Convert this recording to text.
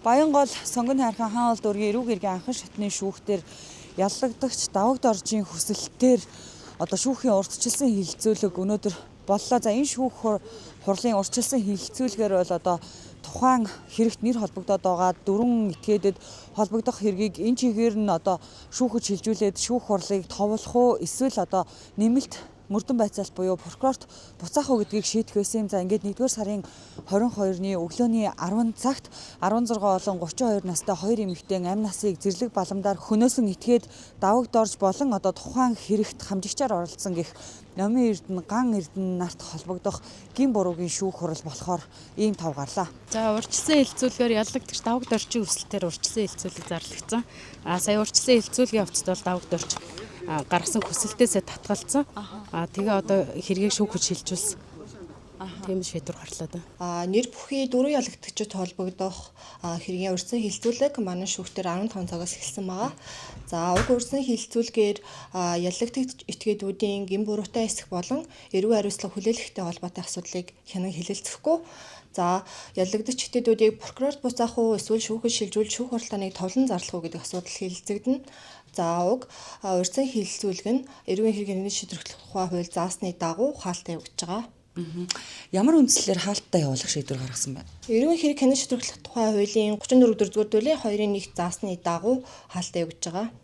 Баянгол сонгоны хархан хаан улд өргөн эрүүг иргэн анхан шатны шүүхтэр яллагдагч давагд оржийн хүсэлтээр одоо шүүхийн урьдчилсан хилцүүлэг өнөөдөр боллоо. За энэ шүүх хурлын урьдчилсан хилцүүлгээр бол одоо тухайн хэрэгт нэр холбогдоод байгаа дөрвөн этгээдэд холбогдох хэргийг энэ чигээр нь одоо шүүхэд шилжүүлээд шүүх хурлыг товлох уу эсвэл одоо нэмэлт мөрдөн байцаалт буюу прокурорт буцаах уу гэдгийг шийдэх байсан юм. За ингээд 1-р сарын 22-ны өглөөний 10 цагт 16 болон 32 настай хоёр эмэгтэй амь насыг зэрлэг баламдаар хөнөөсөн этгээд давагд орж болон одоо тухайн хэрэгт хамжигчаар оролцсон гэх Номын Эрдэнэ Ган Эрдэнэ нарт холбогдох гин буруугийн шүүх хурал болохоор ийм тав гарлаа. За урьдчилсан хилцүүлгээр яллагдагч давагд орчийн өрсөлтөөр урьдчилсан хилцүүлэг зарлагдсан. Сая урьдчилсан хилцүүлгийн явцад бол давагд орч гаргасан хүсэлтээсээ татгалцсан. Тэгээ одоо хэрэгийг шүүхэд шилжүүлсэн. Тийм шийдвэр гарлаа да. Нэр бүхий дөрвөн ялагдагчид холбогдох хэргийн урьдчилсан хилцүүлэг манай шүүхтэр 15 цагаас эхэлсэн байгаа. За уг урьдчилсан хилцүүлгээр ялагдагч этгээдүүдийн гин буруутай эсэх болон эрүү хариуцлага хүлээлгэхтэй холбоотой асуудлыг хянан хэлэлцэхгүй. За ялагдагч этгээдүүдийг прокурорт буцаах уу эсвэл шүүхэд шилжүүл шүүх хуралдааныг товлон зарлах уу гэдэг асуудал хэлэлцэгдэнэ. За уг урьдчилсан хилцүүлэг нь эрүүгийн хэргийн нийт шийдвэрлэх тухай хууль заасны дагуу хаалттай явагдаж байгаа. Ямар үндслээр хаалттай явуулах шийдвэр гаргасан байна? Эрүүгийн хэрэг хянан шийдвэрлэх тухай хуулийн 34 дугаар зүйлийн 2-ын 1 заасны дагуу хаалттай явагдаж байгаа.